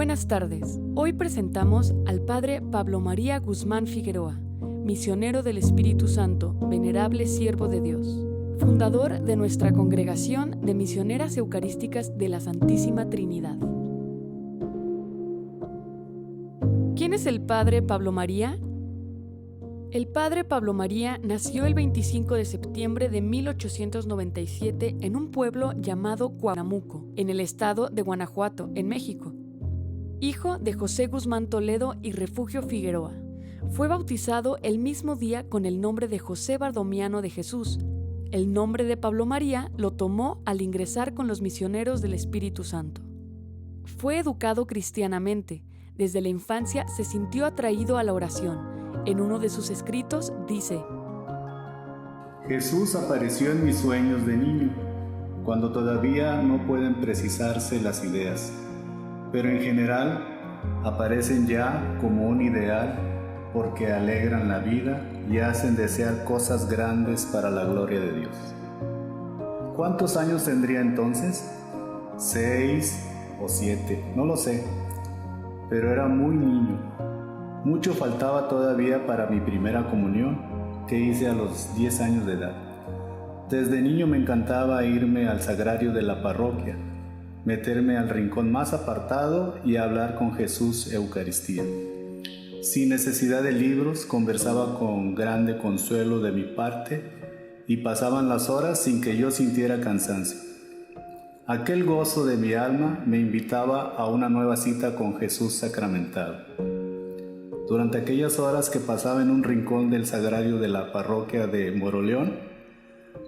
Buenas tardes. Hoy presentamos al Padre Pablo María Guzmán Figueroa, misionero del Espíritu Santo, venerable siervo de Dios, fundador de nuestra Congregación de Misioneras Eucarísticas de la Santísima Trinidad. ¿Quién es el Padre Pablo María? El Padre Pablo María nació el 25 de septiembre de 1897 en un pueblo llamado Cuauhnamuco, en el estado de Guanajuato, en México. Hijo de José Guzmán Toledo y Refugio Figueroa. Fue bautizado el mismo día con el nombre de José Bardomiano de Jesús. El nombre de Pablo María lo tomó al ingresar con los misioneros del Espíritu Santo. Fue educado cristianamente. Desde la infancia se sintió atraído a la oración. En uno de sus escritos dice: Jesús apareció en mis sueños de niño, cuando todavía no pueden precisarse las ideas, pero en general aparecen ya como un ideal porque alegran la vida y hacen desear cosas grandes para la gloria de Dios. ¿Cuántos años tendría entonces? 6 o 7, no lo sé, pero era muy niño. Mucho faltaba todavía para mi primera comunión, que hice a los 10 años de edad. Desde niño me encantaba irme al sagrario de la parroquia, meterme al rincón más apartado y hablar con Jesús Eucaristía. Sin necesidad de libros, conversaba con grande consuelo de mi parte y pasaban las horas sin que yo sintiera cansancio. Aquel gozo de mi alma me invitaba a una nueva cita con Jesús sacramentado. Durante aquellas horas que pasaba en un rincón del sagrario de la parroquia de Moroleón,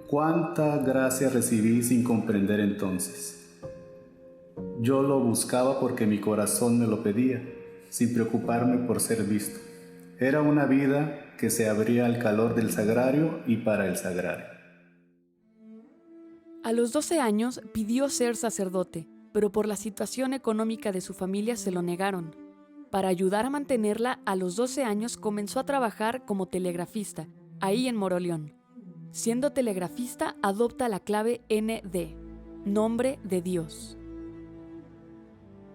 cuánta gracia recibí sin comprender entonces. Yo lo buscaba porque mi corazón me lo pedía, sin preocuparme por ser visto. Era una vida que se abría al calor del sagrario y para el sagrario. A los 12 años pidió ser sacerdote, pero por la situación económica de su familia se lo negaron. Para ayudar a mantenerla, a los 12 años comenzó a trabajar como telegrafista, ahí en Moroleón. Siendo telegrafista, adopta la clave ND, Nombre de Dios.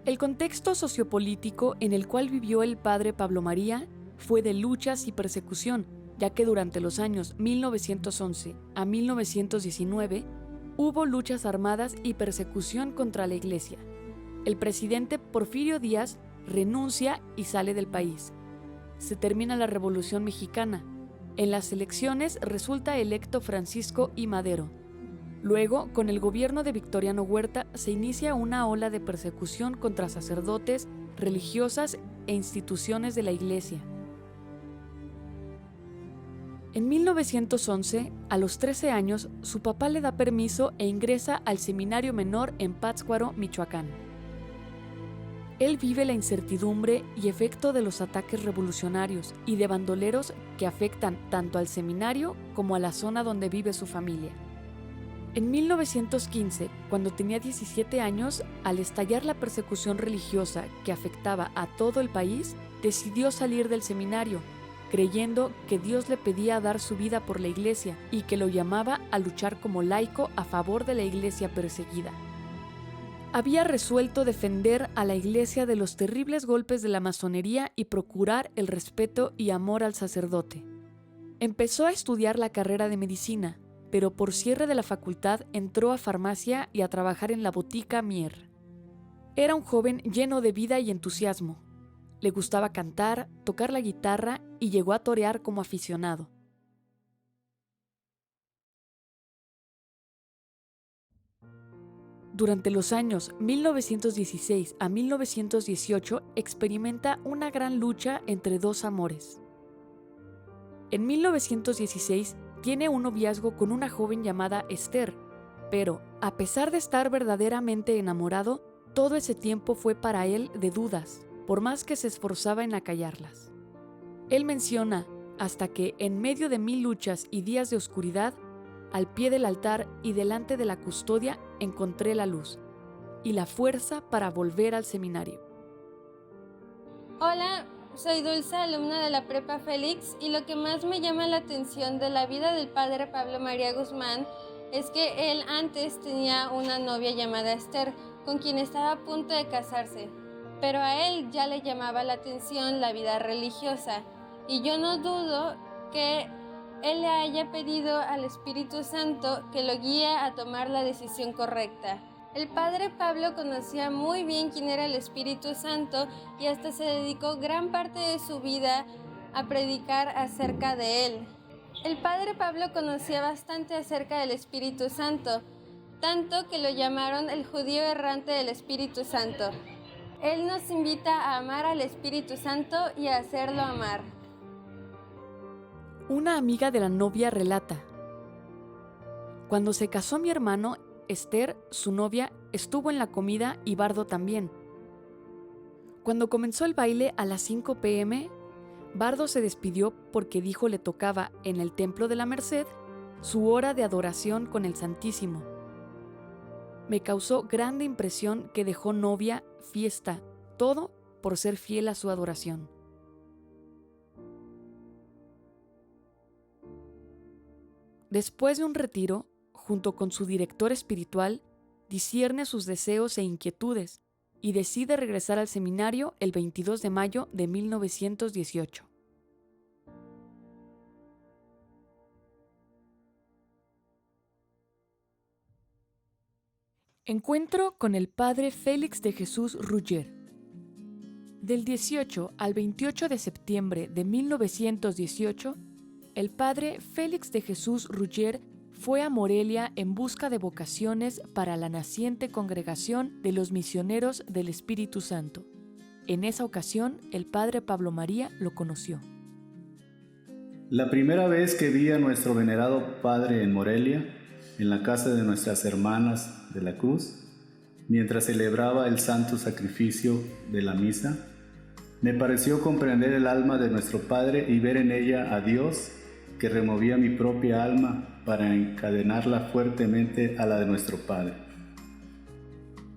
El contexto sociopolítico en el cual vivió el Padre Pablo María fue de luchas y persecución, ya que durante los años 1911 a 1919 hubo luchas armadas y persecución contra la Iglesia. El presidente Porfirio Díaz renuncia y sale del país. Se termina la Revolución Mexicana. En las elecciones resulta electo Francisco I. Madero. Luego, con el gobierno de Victoriano Huerta, se inicia una ola de persecución contra sacerdotes, religiosas e instituciones de la Iglesia. En 1911, a los 13 años, su papá le da permiso e ingresa al seminario menor en Pátzcuaro, Michoacán. Él vive la incertidumbre y efecto de los ataques revolucionarios y de bandoleros que afectan tanto al seminario como a la zona donde vive su familia. En 1915, cuando tenía 17 años, al estallar la persecución religiosa que afectaba a todo el país, decidió salir del seminario, creyendo que Dios le pedía dar su vida por la Iglesia y que lo llamaba a luchar como laico a favor de la Iglesia perseguida. Había resuelto defender a la Iglesia de los terribles golpes de la masonería y procurar el respeto y amor al sacerdote. Empezó a estudiar la carrera de medicina, pero por cierre de la facultad entró a farmacia y a trabajar en la botica Mier. Era un joven lleno de vida y entusiasmo. Le gustaba cantar, tocar la guitarra y llegó a torear como aficionado. Durante los años 1916 a 1918 experimenta una gran lucha entre dos amores. En 1916 tiene un noviazgo con una joven llamada Esther, pero a pesar de estar verdaderamente enamorado, todo ese tiempo fue para él de dudas, por más que se esforzaba en acallarlas. Él menciona hasta que en medio de 1000 luchas y días de oscuridad, al pie del altar y delante de la custodia encontré la luz y la fuerza para volver al seminario. Hola, soy Dulce, alumna de la Prepa Félix, y lo que más me llama la atención de la vida del Padre Pablo María Guzmán es que él antes tenía una novia llamada Esther, con quien estaba a punto de casarse. pero a él ya le llamaba la atención la vida religiosa, y yo no dudo que él le haya pedido al Espíritu Santo que lo guíe a tomar la decisión correcta. El padre Pablo conocía muy bien quién era el Espíritu Santo y hasta se dedicó gran parte de su vida a predicar acerca de él. El padre Pablo conocía bastante acerca del Espíritu Santo, tanto que lo llamaron el judío errante del Espíritu Santo. Él nos invita a amar al Espíritu Santo y a hacerlo amar. Una amiga de la novia relata: cuando se casó mi hermano, Esther, su novia, estuvo en la comida y Bardo también. Cuando comenzó el baile a las 5 p.m., Bardo se despidió porque dijo le tocaba en el Templo de la Merced su hora de adoración con el Santísimo. Me causó grande impresión que dejó novia, fiesta, todo por ser fiel a su adoración. Después de un retiro, junto con su director espiritual, discierne sus deseos e inquietudes y decide regresar al seminario el 22 de mayo de 1918. Encuentro con el padre Félix de Jesús Ruggier. Del 18 al 28 de septiembre de 1918, el padre Félix de Jesús Ruggier fue a Morelia en busca de vocaciones para la naciente congregación de los misioneros del Espíritu Santo. En esa ocasión, el padre Pablo María lo conoció. La primera vez que vi a nuestro venerado padre en Morelia, en la casa de nuestras hermanas de la Cruz, mientras celebraba el santo sacrificio de la misa, me pareció comprender el alma de nuestro Padre y ver en ella a Dios que removía mi propia alma para encadenarla fuertemente a la de nuestro Padre.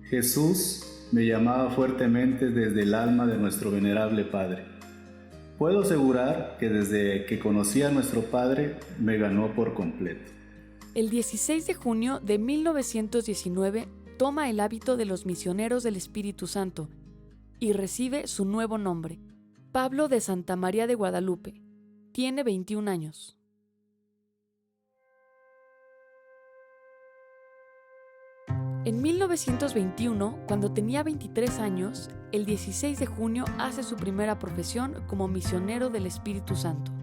Jesús me llamaba fuertemente desde el alma de nuestro venerable Padre. Puedo asegurar que desde que conocí a nuestro Padre me ganó por completo. El 16 de junio de 1919 toma el hábito de los misioneros del Espíritu Santo y recibe su nuevo nombre, Pablo de Santa María de Guadalupe. Tiene 21 años. En 1921, cuando tenía 23 años, el 16 de junio hace su primera profesión como misionero del Espíritu Santo.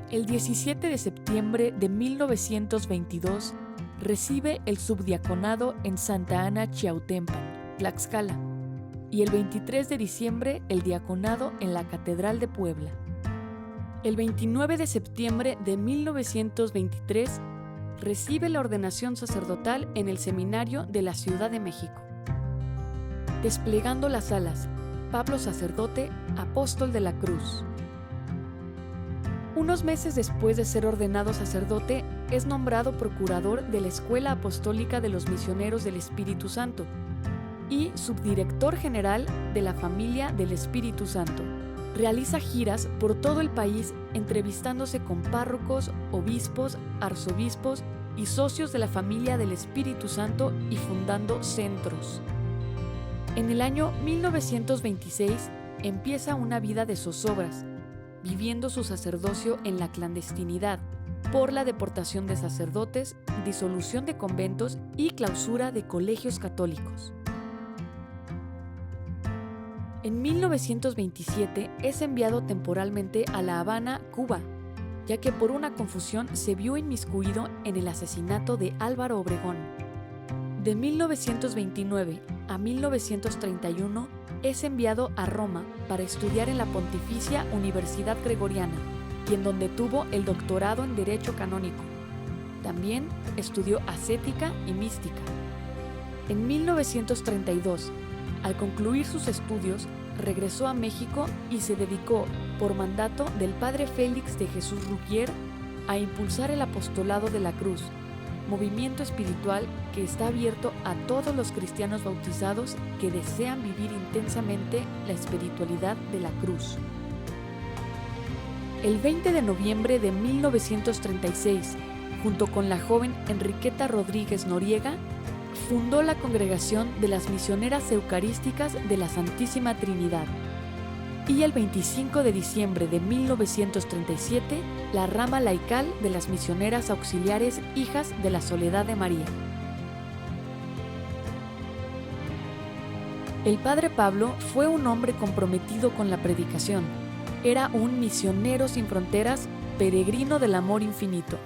El 17 de septiembre de 1922 recibe el subdiaconado en Santa Ana Chiautempan, Tlaxcala, y el 23 de diciembre el diaconado en la Catedral de Puebla. El 29 de septiembre de 1923 recibe la ordenación sacerdotal en el Seminario de la Ciudad de México. Desplegando las alas, Pablo sacerdote, apóstol de la Cruz. Unos meses después de ser ordenado sacerdote, es nombrado procurador de la Escuela Apostólica de los Misioneros del Espíritu Santo y subdirector general de la Familia del Espíritu Santo. Realiza giras por todo el país entrevistándose con párrocos, obispos, arzobispos y socios de la Familia del Espíritu Santo y fundando centros. En el año 1926 empieza una vida de zozobras, viviendo su sacerdocio en la clandestinidad por la deportación de sacerdotes, disolución de conventos y clausura de colegios católicos. En 1927 es enviado temporalmente a La Habana, Cuba, ya que por una confusión se vio inmiscuido en el asesinato de Álvaro Obregón. De 1929 a 1931 es enviado a Roma para estudiar en la Pontificia Universidad Gregoriana, y en donde tuvo el doctorado en Derecho Canónico. También estudió ascética y mística. En 1932, al concluir sus estudios, regresó a México y se dedicó, por mandato del padre Félix de Jesús Ruggier, a impulsar el apostolado de la Cruz, movimiento espiritual que está abierto a todos los cristianos bautizados que desean vivir intensamente la espiritualidad de la cruz. El 20 de noviembre de 1936, junto con la joven Enriqueta Rodríguez Noriega, fundó la Congregación de las Misioneras Eucarísticas de la Santísima Trinidad y el 25 de diciembre de 1937 la rama laical de las Misioneras Auxiliares Hijas de la Soledad de María. El padre Pablo fue un hombre comprometido con la predicación. Era un misionero sin fronteras, peregrino del amor infinito,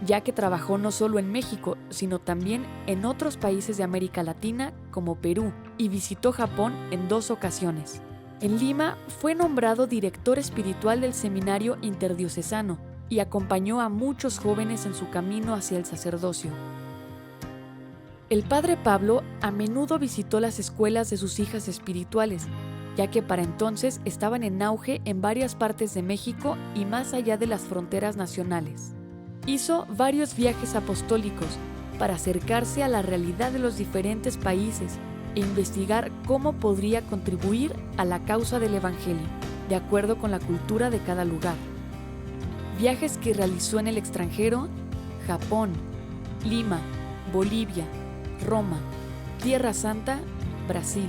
ya que trabajó no solo en México, sino también en otros países de América Latina como Perú, y visitó Japón en 2 ocasiones. En Lima fue nombrado director espiritual del Seminario Interdiocesano y acompañó a muchos jóvenes en su camino hacia el sacerdocio. El padre Pablo a menudo visitó las escuelas de sus hijas espirituales, ya que para entonces estaban en auge en varias partes de México y más allá de las fronteras nacionales. Hizo varios viajes apostólicos para acercarse a la realidad de los diferentes países e investigar cómo podría contribuir a la causa del Evangelio, de acuerdo con la cultura de cada lugar. Viajes que realizó en el extranjero: Japón, Lima, Bolivia, Roma, Tierra Santa, Brasil.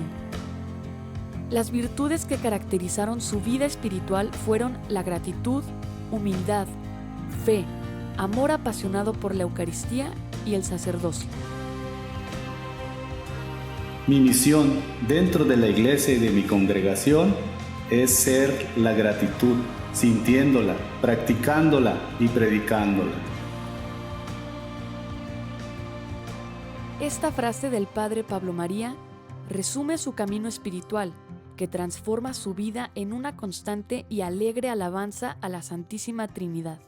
Las virtudes que caracterizaron su vida espiritual fueron la gratitud, humildad, fe, amor apasionado por la Eucaristía y el sacerdocio. Mi misión dentro de la iglesia y de mi congregación es ser la gratitud, sintiéndola, practicándola y predicándola. Esta frase del padre Pablo María resume su camino espiritual, que transforma su vida en una constante y alegre alabanza a la Santísima Trinidad.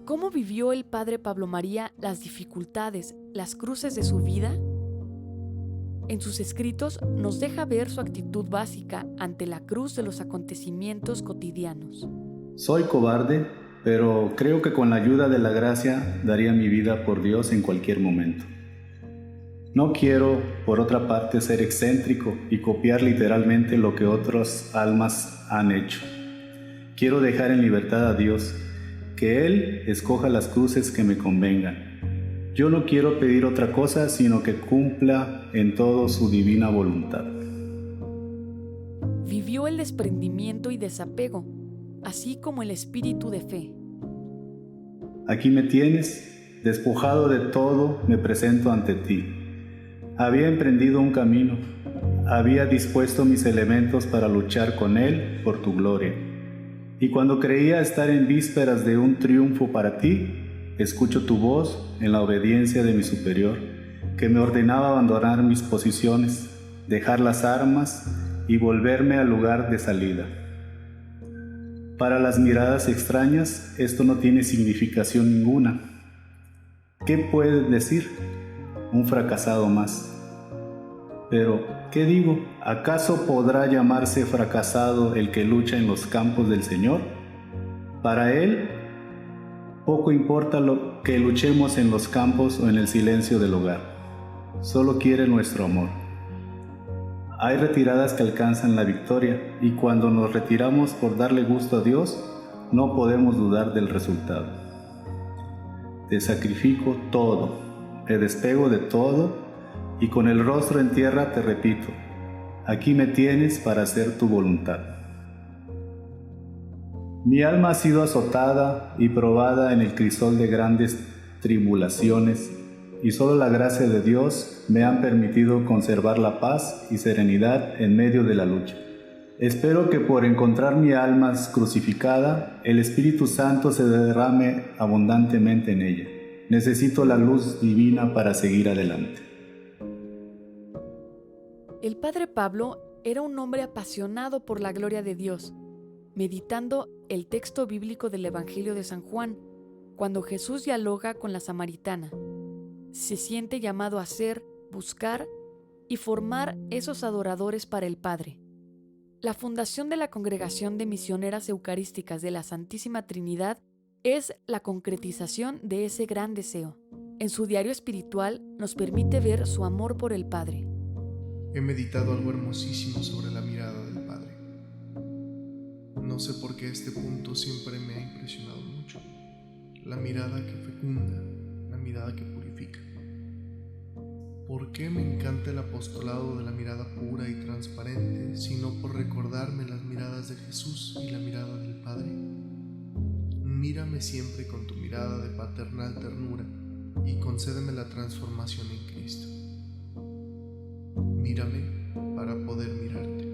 ¿Cómo vivió el padre Pablo María las dificultades, las cruces de su vida? En sus escritos nos deja ver su actitud básica ante la cruz de los acontecimientos cotidianos. Soy cobarde, pero creo que con la ayuda de la gracia daría mi vida por Dios en cualquier momento. No quiero, por otra parte, ser excéntrico y copiar literalmente lo que otras almas han hecho. Quiero dejar en libertad a Dios, que Él escoja las cruces que me convengan. Yo no quiero pedir otra cosa, sino que cumpla en todo su divina voluntad. Vivió el desprendimiento y desapego, así como el espíritu de fe. Aquí me tienes, despojado de todo, me presento ante ti. Había emprendido un camino, había dispuesto mis elementos para luchar con Él por tu gloria. Y cuando creía estar en vísperas de un triunfo para ti, escucho tu voz en la obediencia de mi superior, que me ordenaba abandonar mis posiciones, dejar las armas y volverme al lugar de salida. Para las miradas extrañas, esto no tiene significación ninguna. ¿Qué puedes decir? Un fracasado más. Pero, ¿qué digo? ¿Acaso podrá llamarse fracasado el que lucha en los campos del Señor? Para Él, poco importa lo que luchemos en los campos o en el silencio del hogar. Solo quiere nuestro amor. Hay retiradas que alcanzan la victoria y cuando nos retiramos por darle gusto a Dios, no podemos dudar del resultado. Te sacrifico todo, te despego de todo y con el rostro en tierra te repito, aquí me tienes para hacer tu voluntad. Mi alma ha sido azotada y probada en el crisol de grandes tribulaciones y solo la gracia de Dios me ha permitido conservar la paz y serenidad en medio de la lucha. Espero que por encontrar mi alma crucificada, el Espíritu Santo se derrame abundantemente en ella. Necesito la luz divina para seguir adelante. El padre Pablo era un hombre apasionado por la gloria de Dios, meditando el texto bíblico del Evangelio de San Juan, cuando Jesús dialoga con la samaritana. Se siente llamado a ser, buscar y formar esos adoradores para el Padre. La fundación de la Congregación de Misioneras Eucarísticas de la Santísima Trinidad es la concretización de ese gran deseo. En su diario espiritual nos permite ver su amor por el Padre. He meditado algo hermosísimo sobre la mirada del Padre. No sé por qué este punto siempre me ha impresionado mucho. La mirada que fecunda, la mirada que purifica. ¿Por qué me encanta el apostolado de la mirada pura y transparente, sino por recordarme las miradas de Jesús y la mirada del Padre? Mírame siempre con tu mirada de paternal ternura y concédeme la transformación en Cristo. Mírame para poder mirarte.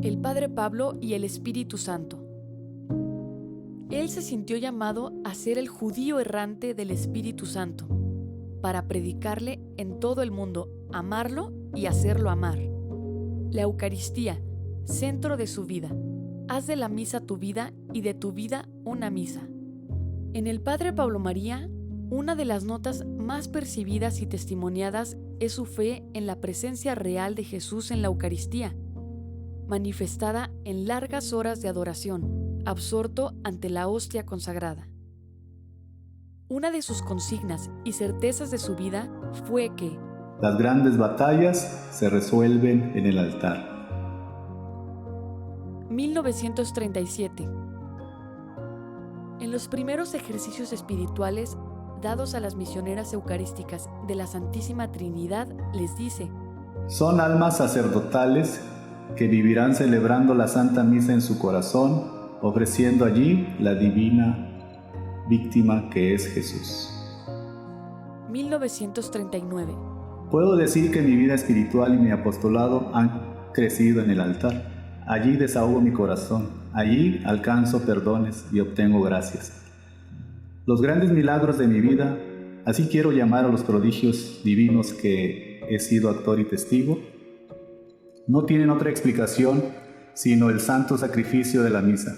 El Padre Pablo y el Espíritu Santo. Él se sintió llamado a ser el judío errante del Espíritu Santo, para predicarle en todo el mundo, amarlo y hacerlo amar. La Eucaristía, centro de su vida. Haz de la misa tu vida y de tu vida una misa. En el Padre Pablo María, una de las notas más percibidas y testimoniadas es su fe en la presencia real de Jesús en la Eucaristía, manifestada en largas horas de adoración, absorto ante la hostia consagrada. Una de sus consignas y certezas de su vida fue que las grandes batallas se resuelven en el altar. 1937. En los primeros ejercicios espirituales dados a las misioneras eucarísticas de la Santísima Trinidad, les dice: son almas sacerdotales que vivirán celebrando la Santa Misa en su corazón, ofreciendo allí la divina víctima que es Jesús. 1939. Puedo decir que mi vida espiritual y mi apostolado han crecido en el altar. Allí desahogo mi corazón, allí alcanzo perdones y obtengo gracias. Los grandes milagros de mi vida, así quiero llamar a los prodigios divinos que he sido actor y testigo, no tienen otra explicación sino el santo sacrificio de la misa.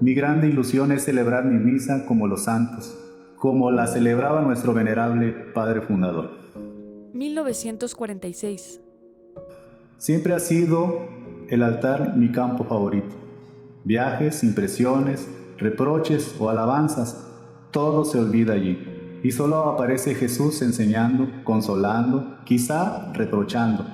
Mi grande ilusión es celebrar mi misa como los santos, como la celebraba nuestro venerable Padre Fundador. 1946. Siempre ha sido el altar mi campo favorito. Viajes, impresiones, reproches o alabanzas, todo se olvida allí. Y solo aparece Jesús enseñando, consolando, quizá reprochando,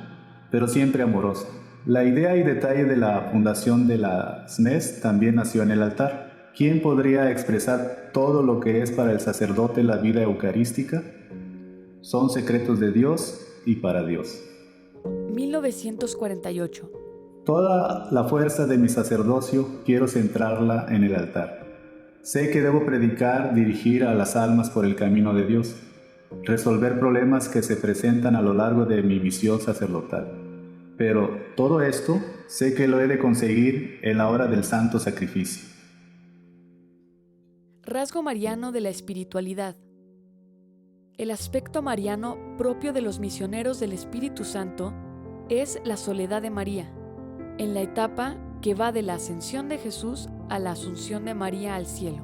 pero siempre amoroso. La idea y detalle de la fundación de la SMES también nació en el altar. ¿Quién podría expresar todo lo que es para el sacerdote la vida eucarística? Son secretos de Dios y para Dios. 1948. Toda la fuerza de mi sacerdocio quiero centrarla en el altar. Sé que debo predicar, dirigir a las almas por el camino de Dios, resolver problemas que se presentan a lo largo de mi misión sacerdotal. Pero todo esto sé que lo he de conseguir en la hora del santo sacrificio. Rasgo mariano de la espiritualidad. El aspecto mariano propio de los misioneros del Espíritu Santo es la soledad de María, en la etapa que va de la ascensión de Jesús a la asunción de María al cielo.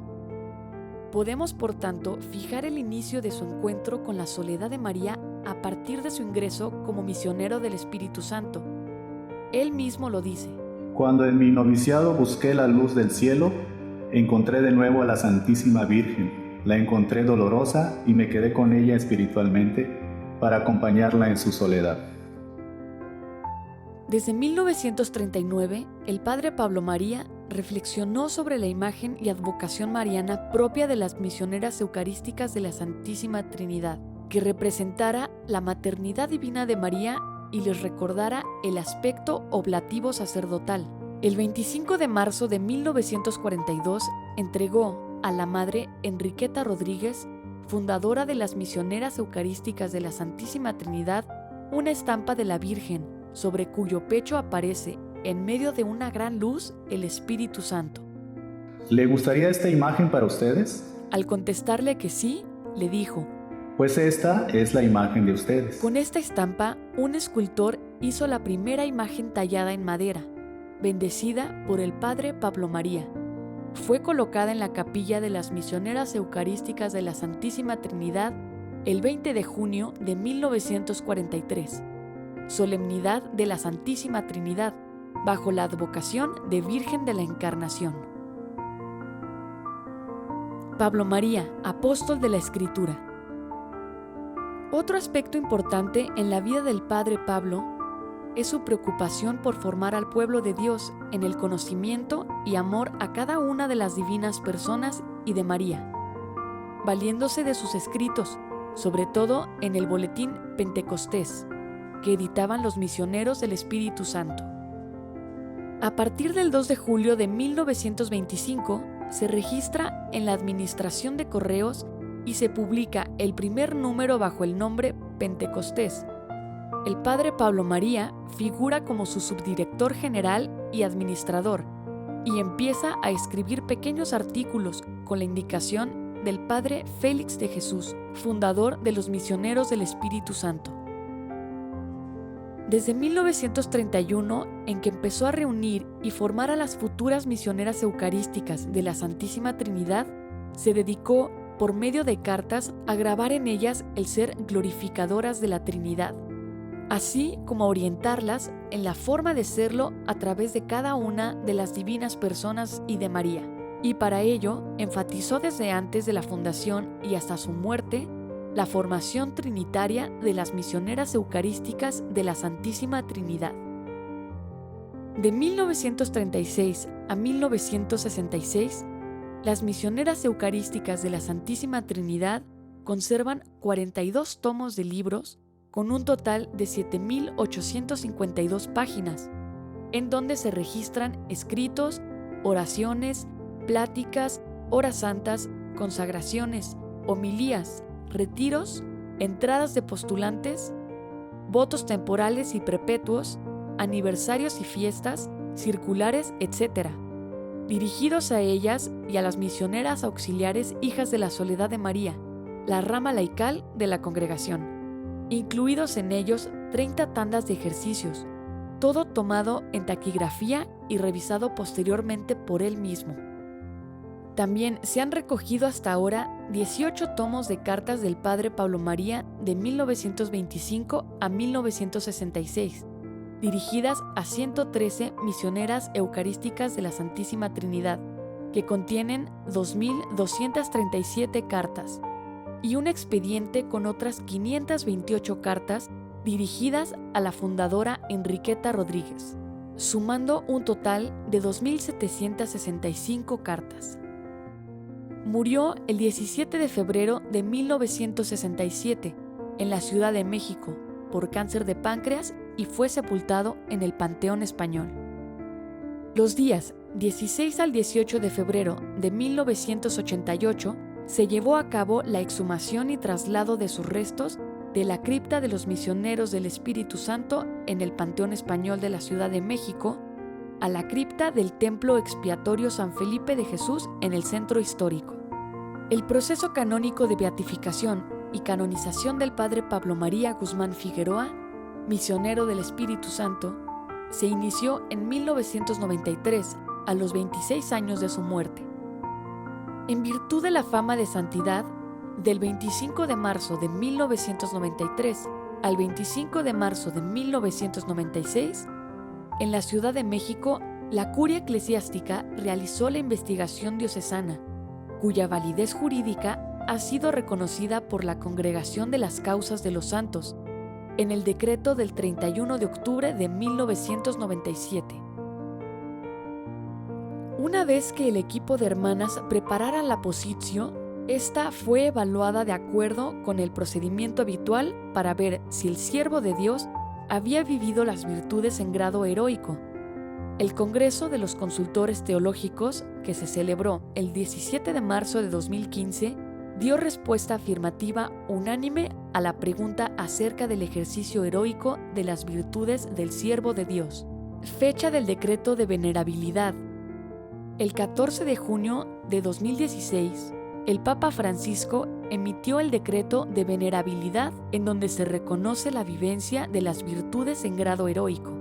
Podemos, por tanto, fijar el inicio de su encuentro con la soledad de María a partir de su ingreso como misionero del Espíritu Santo. Él mismo lo dice: cuando en mi noviciado busqué la luz del cielo, encontré de nuevo a la Santísima Virgen. La encontré dolorosa y me quedé con ella espiritualmente para acompañarla en su soledad. Desde 1939, el Padre Pablo María reflexionó sobre la imagen y advocación mariana propia de las misioneras eucarísticas de la Santísima Trinidad, que representara la maternidad divina de María y les recordara el aspecto oblativo sacerdotal. El 25 de marzo de 1942 entregó a la Madre Enriqueta Rodríguez, fundadora de las misioneras eucarísticas de la Santísima Trinidad, una estampa de la Virgen, sobre cuyo pecho aparece, en medio de una gran luz, el Espíritu Santo. ¿Le gustaría esta imagen para ustedes? Al contestarle que sí, le dijo: pues esta es la imagen de ustedes. Con esta estampa, un escultor hizo la primera imagen tallada en madera, bendecida por el Padre Pablo María. Fue colocada en la capilla de las misioneras eucarísticas de la Santísima Trinidad el 20 de junio de 1943, solemnidad de la Santísima Trinidad, bajo la advocación de Virgen de la Encarnación. Pablo María, apóstol de la Escritura. Otro aspecto importante en la vida del Padre Pablo es su preocupación por formar al pueblo de Dios en el conocimiento y amor a cada una de las divinas personas y de María, valiéndose de sus escritos, sobre todo en el boletín Pentecostés, que editaban los misioneros del Espíritu Santo. A partir del 2 de julio de 1925, se registra en la Administración de Correos y se publica el primer número bajo el nombre Pentecostés. El padre Pablo María figura como su subdirector general y administrador, y empieza a escribir pequeños artículos con la indicación del padre Félix de Jesús, fundador de los Misioneros del Espíritu Santo. Desde 1931, en que empezó a reunir y formar a las futuras misioneras eucarísticas de la Santísima Trinidad, se dedicó, por medio de cartas, a grabar en ellas el ser glorificadoras de la Trinidad, así como a orientarlas en la forma de serlo a través de cada una de las divinas personas y de María. Y para ello, enfatizó desde antes de la fundación y hasta su muerte, la formación trinitaria de las misioneras eucarísticas de la Santísima Trinidad. De 1936 a 1966, las misioneras eucarísticas de la Santísima Trinidad conservan 42 tomos de libros con un total de 7.852 páginas, en donde se registran escritos, oraciones, pláticas, horas santas, consagraciones, homilías, retiros, entradas de postulantes, votos temporales y perpetuos, aniversarios y fiestas, circulares, etc., dirigidos a ellas y a las misioneras auxiliares hijas de la Soledad de María, la rama laical de la congregación, incluidos en ellos 30 tandas de ejercicios, todo tomado en taquigrafía y revisado posteriormente por él mismo. También se han recogido hasta ahora 18 tomos de cartas del padre Pablo María de 1925 a 1966, dirigidas a 113 misioneras eucarísticas de la Santísima Trinidad, que contienen 2.237 cartas, y un expediente con otras 528 cartas dirigidas a la fundadora Enriqueta Rodríguez, sumando un total de 2.765 cartas. Murió el 17 de febrero de 1967 en la Ciudad de México por cáncer de páncreas y fue sepultado en el Panteón Español. Los días 16 al 18 de febrero de 1988 se llevó a cabo la exhumación y traslado de sus restos de la cripta de los Misioneros del Espíritu Santo en el Panteón Español de la Ciudad de México a la cripta del Templo Expiatorio San Felipe de Jesús en el Centro Histórico. El proceso canónico de beatificación y canonización del padre Pablo María Guzmán Figueroa, misionero del Espíritu Santo, se inició en 1993, a los 26 años de su muerte. En virtud de la fama de santidad, del 25 de marzo de 1993 al 25 de marzo de 1996, en la Ciudad de México, la Curia Eclesiástica realizó la investigación diocesana, cuya validez jurídica ha sido reconocida por la Congregación de las Causas de los Santos, en el decreto del 31 de octubre de 1997. Una vez que el equipo de hermanas preparara la positio, esta fue evaluada de acuerdo con el procedimiento habitual para ver si el siervo de Dios había vivido las virtudes en grado heroico. El Congreso de los Consultores Teológicos, que se celebró el 17 de marzo de 2015, dio respuesta afirmativa unánime a la pregunta acerca del ejercicio heroico de las virtudes del siervo de Dios. Fecha del decreto de venerabilidad. El 14 de junio de 2016, el Papa Francisco emitió el decreto de venerabilidad en donde se reconoce la vivencia de las virtudes en grado heroico.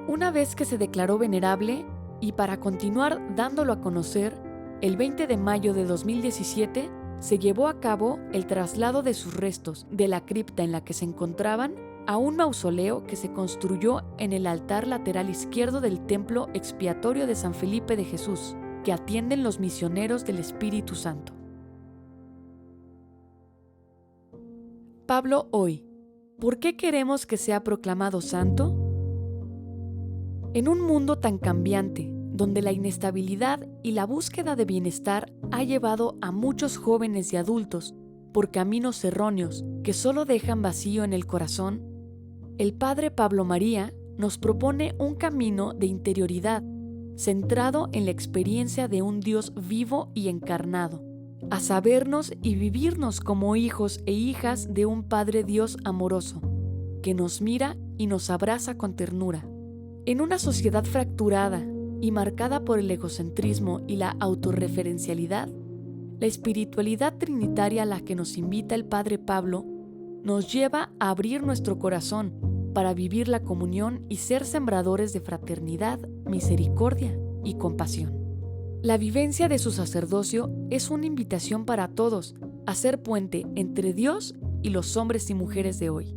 Una vez que se declaró venerable, y para continuar dándolo a conocer, el 20 de mayo de 2017 se llevó a cabo el traslado de sus restos de la cripta en la que se encontraban a un mausoleo que se construyó en el altar lateral izquierdo del Templo Expiatorio de San Felipe de Jesús, que atienden los misioneros del Espíritu Santo. Pablo hoy. ¿Por qué queremos que sea proclamado santo? En un mundo tan cambiante, donde la inestabilidad y la búsqueda de bienestar ha llevado a muchos jóvenes y adultos, por caminos erróneos que solo dejan vacío en el corazón, el Padre Pablo María nos propone un camino de interioridad centrado en la experiencia de un Dios vivo y encarnado, a sabernos y vivirnos como hijos e hijas de un Padre Dios amoroso, que nos mira y nos abraza con ternura. En una sociedad fracturada y marcada por el egocentrismo y la autorreferencialidad, la espiritualidad trinitaria a la que nos invita el Padre Pablo nos lleva a abrir nuestro corazón para vivir la comunión y ser sembradores de fraternidad, misericordia y compasión. La vivencia de su sacerdocio es una invitación para todos a ser puente entre Dios y los hombres y mujeres de hoy.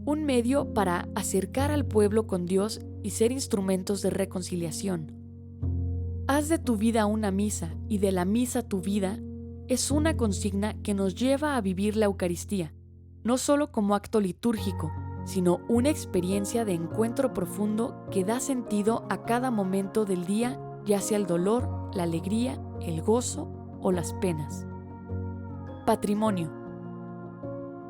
Un medio para acercar al pueblo con Dios y ser instrumentos de reconciliación. Haz de tu vida una misa y de la misa tu vida es una consigna que nos lleva a vivir la Eucaristía, no solo como acto litúrgico, sino una experiencia de encuentro profundo que da sentido a cada momento del día, ya sea el dolor, la alegría, el gozo o las penas. Patrimonio.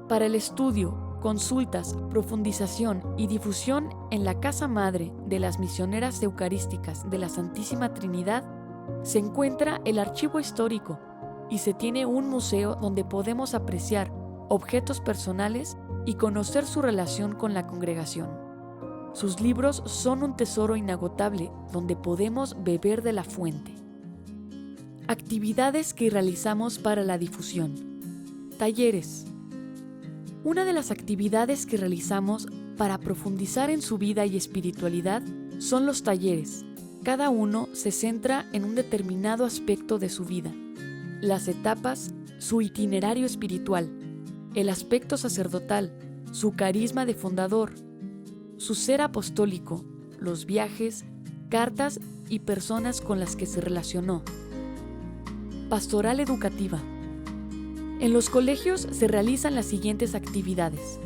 Para el estudio, consultas, profundización y difusión en la Casa Madre de las Misioneras Eucarísticas de la Santísima Trinidad se encuentra el archivo histórico y se tiene un museo donde podemos apreciar objetos personales y conocer su relación con la congregación. Sus libros son un tesoro inagotable donde podemos beber de la fuente. Actividades que realizamos para la difusión. Talleres. Una de las actividades que realizamos para profundizar en su vida y espiritualidad son los talleres. Cada uno se centra en un determinado aspecto de su vida. Las etapas, su itinerario espiritual, el aspecto sacerdotal, su carisma de fundador, su ser apostólico, los viajes, cartas y personas con las que se relacionó. Pastoral educativa. En los colegios se realizan las siguientes actividades.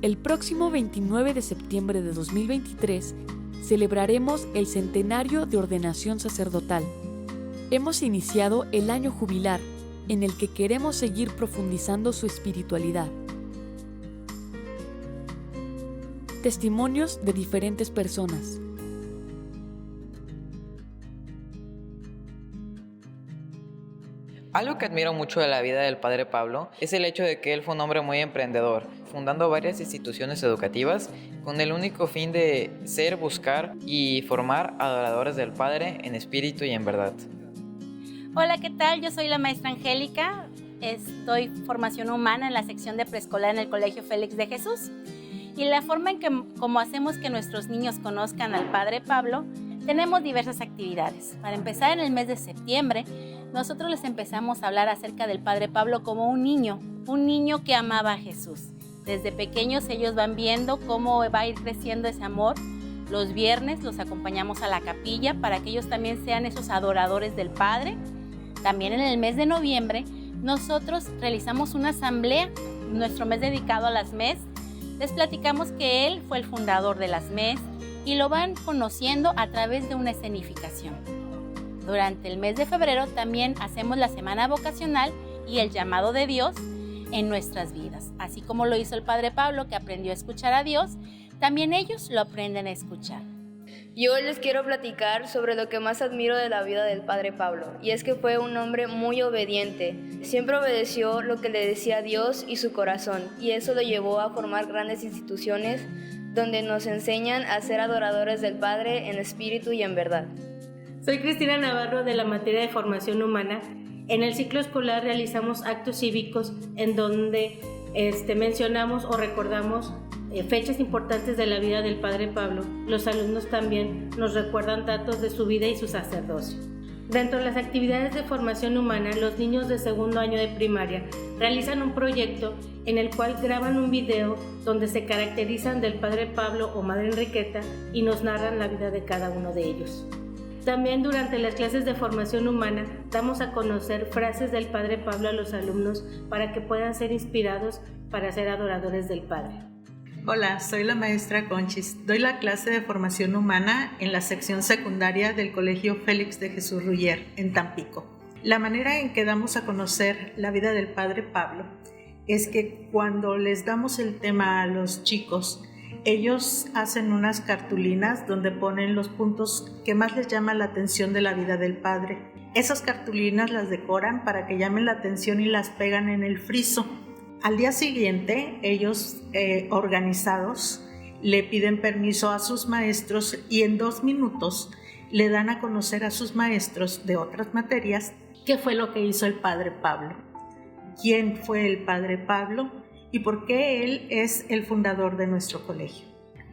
El próximo 29 de septiembre de 2023 celebraremos el centenario de ordenación sacerdotal. Hemos iniciado el año jubilar, en el que queremos seguir profundizando su espiritualidad. Testimonios de diferentes personas. Algo que admiro mucho de la vida del Padre Pablo es el hecho de que él fue un hombre muy emprendedor, fundando varias instituciones educativas con el único fin de buscar y formar adoradores del Padre en espíritu y en verdad. Hola, ¿qué tal? Yo soy la maestra Angélica, estoy formación humana en la sección de preescolar en el Colegio Félix de Jesús. Y la forma en que como hacemos que nuestros niños conozcan al Padre Pablo, tenemos diversas actividades. Para empezar, en el mes de septiembre, nosotros les empezamos a hablar acerca del Padre Pablo como un niño que amaba a Jesús. Desde pequeños ellos van viendo cómo va a ir creciendo ese amor. Los viernes los acompañamos a la capilla para que ellos también sean esos adoradores del Padre. También en el mes de noviembre, nosotros realizamos una asamblea, nuestro mes dedicado a las MES. Les platicamos que él fue el fundador de las MES y lo van conociendo a través de una escenificación. Durante el mes de febrero también hacemos la semana vocacional y el llamado de Dios en nuestras vidas. Así como lo hizo el Padre Pablo, que aprendió a escuchar a Dios, también ellos lo aprenden a escuchar. Yo les quiero platicar sobre lo que más admiro de la vida del Padre Pablo, y es que fue un hombre muy obediente. Siempre obedeció lo que le decía Dios y su corazón, y eso lo llevó a formar grandes instituciones donde nos enseñan a ser adoradores del Padre en espíritu y en verdad. Soy Cristina Navarro de la materia de formación humana. En el ciclo escolar realizamos actos cívicos en donde mencionamos o recordamos fechas importantes de la vida del Padre Pablo. Los alumnos también nos recuerdan datos de su vida y su sacerdocio. Dentro de las actividades de formación humana, los niños de segundo año de primaria realizan un proyecto en el cual graban un video donde se caracterizan del Padre Pablo o Madre Enriqueta y nos narran la vida de cada uno de ellos. También durante las clases de formación humana damos a conocer frases del Padre Pablo a los alumnos para que puedan ser inspirados para ser adoradores del Padre. Hola, soy la maestra Conchis. Doy la clase de formación humana en la sección secundaria del Colegio Félix de Jesús Ruller, en Tampico. La manera en que damos a conocer la vida del Padre Pablo es que cuando les damos el tema a los chicos, ellos hacen unas cartulinas donde ponen los puntos que más les llaman la atención de la vida del Padre. Esas cartulinas las decoran para que llamen la atención y las pegan en el friso. Al día siguiente, ellos organizados le piden permiso a sus maestros y en 2 minutos le dan a conocer a sus maestros de otras materias qué fue lo que hizo el Padre Pablo, quién fue el Padre Pablo y por qué él es el fundador de nuestro colegio.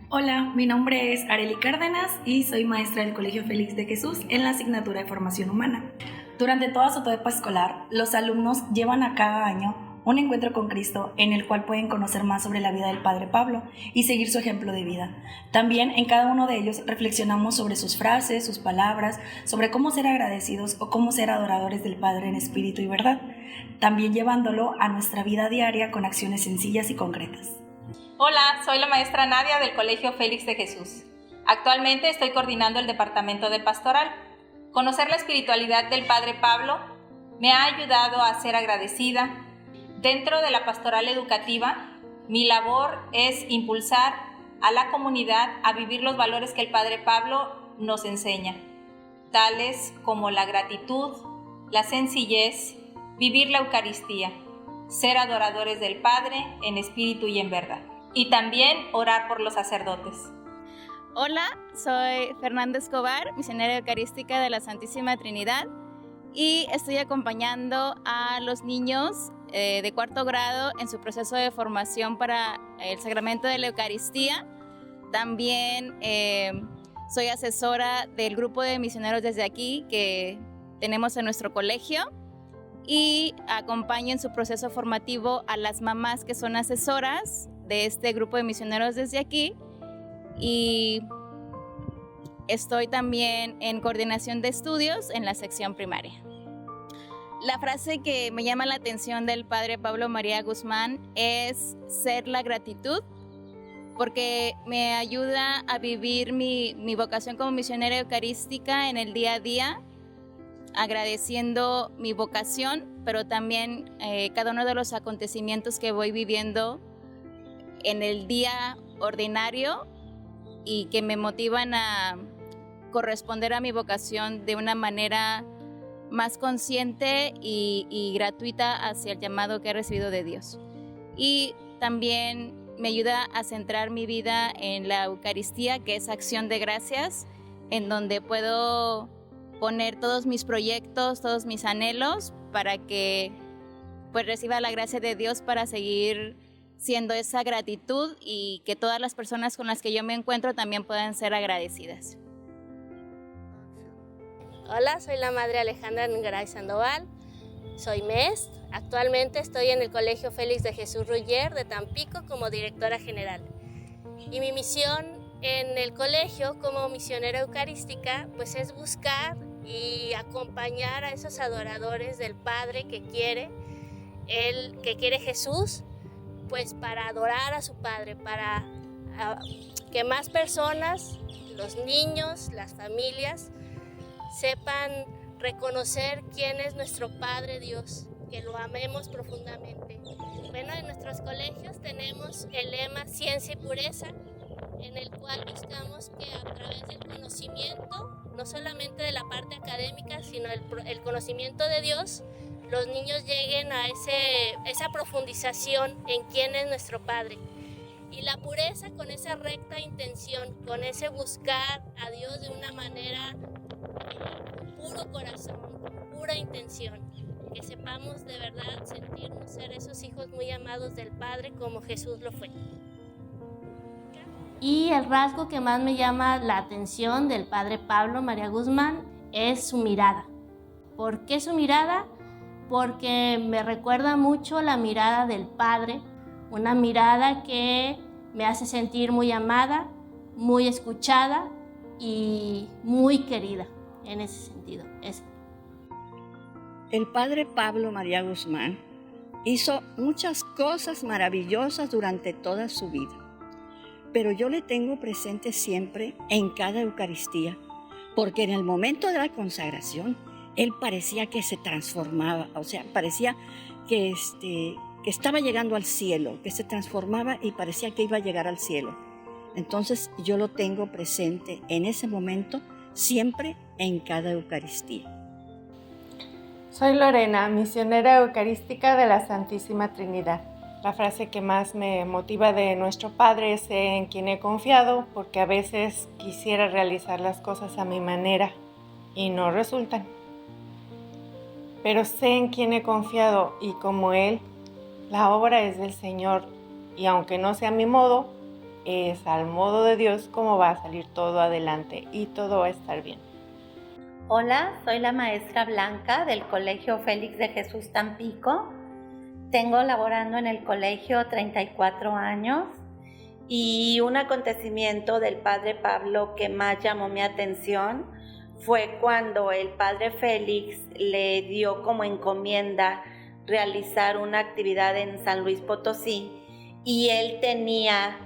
Hola, mi nombre es Arely Cárdenas y soy maestra del Colegio Félix de Jesús en la asignatura de Formación Humana. Durante toda su etapa escolar, los alumnos llevan a cada año un encuentro con Cristo en el cual pueden conocer más sobre la vida del Padre Pablo y seguir su ejemplo de vida. También en cada uno de ellos reflexionamos sobre sus frases, sus palabras, sobre cómo ser agradecidos o cómo ser adoradores del Padre en espíritu y verdad, también llevándolo a nuestra vida diaria con acciones sencillas y concretas. Hola, soy la maestra Nadia del Colegio Félix de Jesús. Actualmente estoy coordinando el departamento de pastoral. Conocer la espiritualidad del Padre Pablo me ha ayudado a ser agradecida. Dentro de la pastoral educativa, mi labor es impulsar a la comunidad a vivir los valores que el Padre Pablo nos enseña, tales como la gratitud, la sencillez, vivir la Eucaristía, ser adoradores del Padre en espíritu y en verdad, y también orar por los sacerdotes. Hola, soy Fernanda Escobar, misionera eucarística de la Santísima Trinidad, y estoy acompañando a los niños de 4º grado en su proceso de formación para el sacramento de la Eucaristía. También soy asesora del grupo de misioneros desde aquí que tenemos en nuestro colegio y acompaño en su proceso formativo a las mamás que son asesoras de este grupo de misioneros desde aquí, y estoy también en coordinación de estudios en la sección primaria. La frase que me llama la atención del Padre Pablo María Guzmán es ser la gratitud, porque me ayuda a vivir mi vocación como misionera eucarística en el día a día, agradeciendo mi vocación, pero también cada uno de los acontecimientos que voy viviendo en el día ordinario y que me motivan a corresponder a mi vocación de una manera más consciente y gratuita hacia el llamado que he recibido de Dios. Y también me ayuda a centrar mi vida en la Eucaristía, que es acción de gracias, en donde puedo poner todos mis proyectos, todos mis anhelos, para que pues reciba la gracia de Dios para seguir siendo esa gratitud y que todas las personas con las que yo me encuentro también puedan ser agradecidas. Hola, soy la Madre Alejandra Ngaray Sandoval, soy MES. Actualmente estoy en el Colegio Félix de Jesús Ruller de Tampico como directora general. Y mi misión en el colegio como misionera eucarística pues es buscar y acompañar a esos adoradores del Padre que quiere Jesús, pues para adorar a su Padre, para que más personas, los niños, las familias, sepan reconocer quién es nuestro Padre Dios, que lo amemos profundamente. Bueno, en nuestros colegios tenemos el lema Ciencia y Pureza, en el cual buscamos que a través del conocimiento, no solamente de la parte académica, sino el conocimiento de Dios, los niños lleguen a esa profundización en quién es nuestro Padre. Y la pureza con esa recta intención, con ese buscar a Dios de una manera puro corazón, pura intención, que sepamos de verdad sentirnos ser esos hijos muy amados del Padre como Jesús lo fue. Y el rasgo que más me llama la atención del Padre Pablo María Guzmán es su mirada. ¿Por qué su mirada? Porque me recuerda mucho la mirada del Padre, una mirada que me hace sentir muy amada, muy escuchada y muy querida en ese sentido. El Padre Pablo María Guzmán hizo muchas cosas maravillosas durante toda su vida, pero yo le tengo presente siempre en cada Eucaristía, porque en el momento de la consagración, él parecía que se transformaba, o sea, parecía que estaba llegando al cielo, que se transformaba y parecía que iba a llegar al cielo. Entonces yo lo tengo presente en ese momento, siempre en cada Eucaristía. Soy Lorena, misionera eucarística de la Santísima Trinidad. La frase que más me motiva de nuestro Padre es sé en quien he confiado, porque a veces quisiera realizar las cosas a mi manera y no resultan. Pero sé en quien he confiado y como Él, la obra es del Señor y aunque no sea a mi modo, es al modo de Dios como va a salir todo adelante y todo va a estar bien. Hola, soy la maestra Blanca del Colegio Félix de Jesús Tampico. Tengo laborando en el colegio 34 años y un acontecimiento del Padre Pablo que más llamó mi atención fue cuando el Padre Félix le dio como encomienda realizar una actividad en San Luis Potosí y él tenía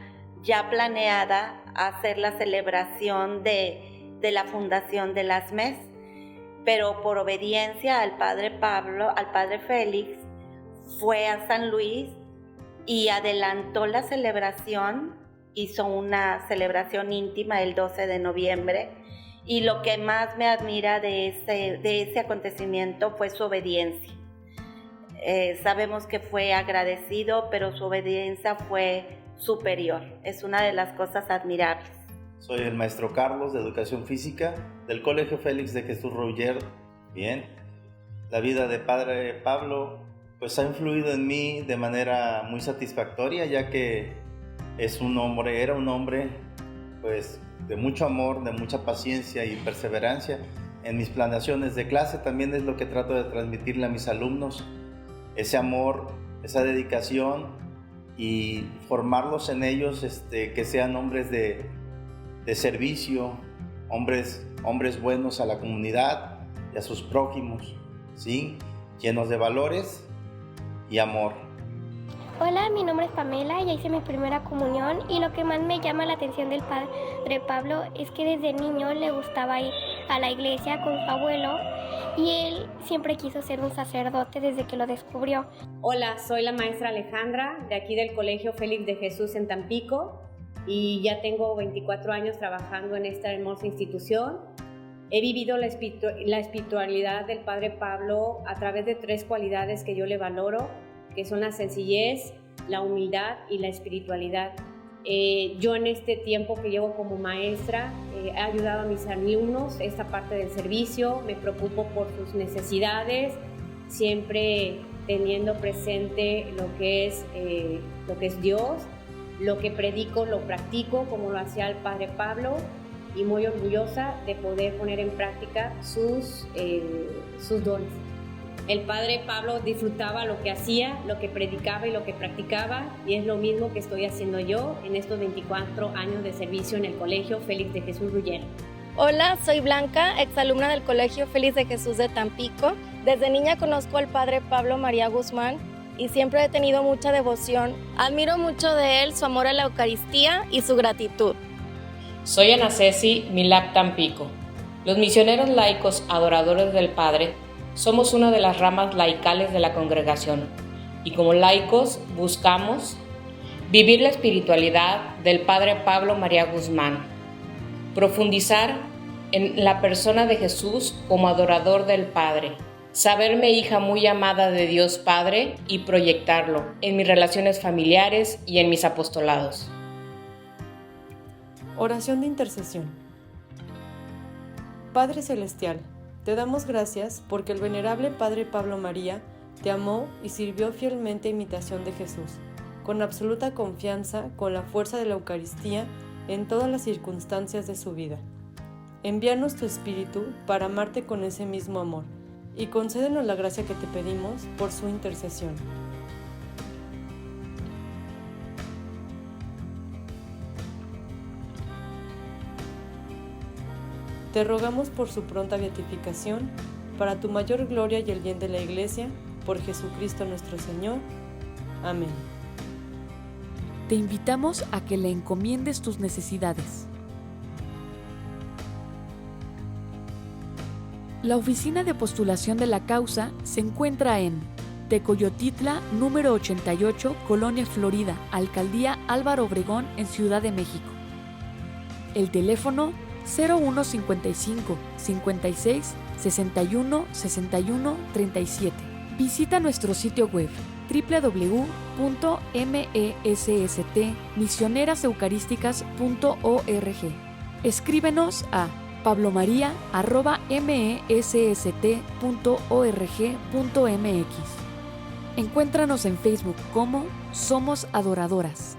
ya planeada hacer la celebración de la fundación de las MES, pero por obediencia al Padre Pablo, al Padre Félix, fue a San Luis y adelantó la celebración, hizo una celebración íntima el 12 de noviembre y lo que más me admira de ese acontecimiento fue su obediencia. Sabemos que fue agradecido, pero su obediencia fue superior. Es una de las cosas admirables. Soy el maestro Carlos de Educación Física del Colegio Félix de Jesús Roller. Bien, la vida de Padre Pablo pues ha influido en mí de manera muy satisfactoria, ya que era un hombre pues de mucho amor, de mucha paciencia y perseverancia. En mis planeaciones de clase también es lo que trato de transmitirle a mis alumnos, ese amor, esa dedicación y formarlos en ellos, que sean hombres de servicio, hombres buenos a la comunidad y a sus prójimos, ¿sí? Llenos de valores y amor. Hola, mi nombre es Pamela, ya hice mi primera comunión y lo que más me llama la atención del Padre Pablo es que desde niño le gustaba ir a la iglesia con su abuelo y él siempre quiso ser un sacerdote desde que lo descubrió. Hola, soy la maestra Alejandra de aquí del Colegio Félix de Jesús en Tampico y ya tengo 24 años trabajando en esta hermosa institución. He vivido la espiritualidad del Padre Pablo a través de 3 cualidades que yo le valoro, que son la sencillez, la humildad y la espiritualidad. Yo en este tiempo que llevo como maestra he ayudado a mis alumnos esta parte del servicio, me preocupo por sus necesidades, siempre teniendo presente lo que es Dios, lo que predico lo practico como lo hacía el Padre Pablo y muy orgullosa de poder poner en práctica sus dones. El Padre Pablo disfrutaba lo que hacía, lo que predicaba y lo que practicaba y es lo mismo que estoy haciendo yo en estos 24 años de servicio en el Colegio Félix de Jesús Rullera. Hola, soy Blanca, exalumna del Colegio Félix de Jesús de Tampico. Desde niña conozco al Padre Pablo María Guzmán y siempre he tenido mucha devoción. Admiro mucho de él su amor a la Eucaristía y su gratitud. Soy Ana Ceci Milak Tampico. Los misioneros laicos adoradores del Padre somos una de las ramas laicales de la congregación y como laicos buscamos vivir la espiritualidad del Padre Pablo María Guzmán, profundizar en la persona de Jesús como adorador del Padre, saberme hija muy amada de Dios Padre y proyectarlo en mis relaciones familiares y en mis apostolados. Oración de intercesión. Padre Celestial, te damos gracias porque el venerable Padre Pablo María te amó y sirvió fielmente a imitación de Jesús, con absoluta confianza, con la fuerza de la Eucaristía en todas las circunstancias de su vida. Envíanos tu Espíritu para amarte con ese mismo amor y concédenos la gracia que te pedimos por su intercesión. Te rogamos por su pronta beatificación, para tu mayor gloria y el bien de la Iglesia, por Jesucristo nuestro Señor. Amén. Te invitamos a que le encomiendes tus necesidades. La oficina de postulación de la causa se encuentra en Tecoyotitla, número 88, Colonia Florida, Alcaldía Álvaro Obregón, en Ciudad de México. El teléfono 0155 56 61 61 37. Visita nuestro sitio web www.messstmisioneraseucarísticas.org. Escríbenos a pablomaria@messst.org.mx. Encuéntranos en Facebook como Somos Adoradoras.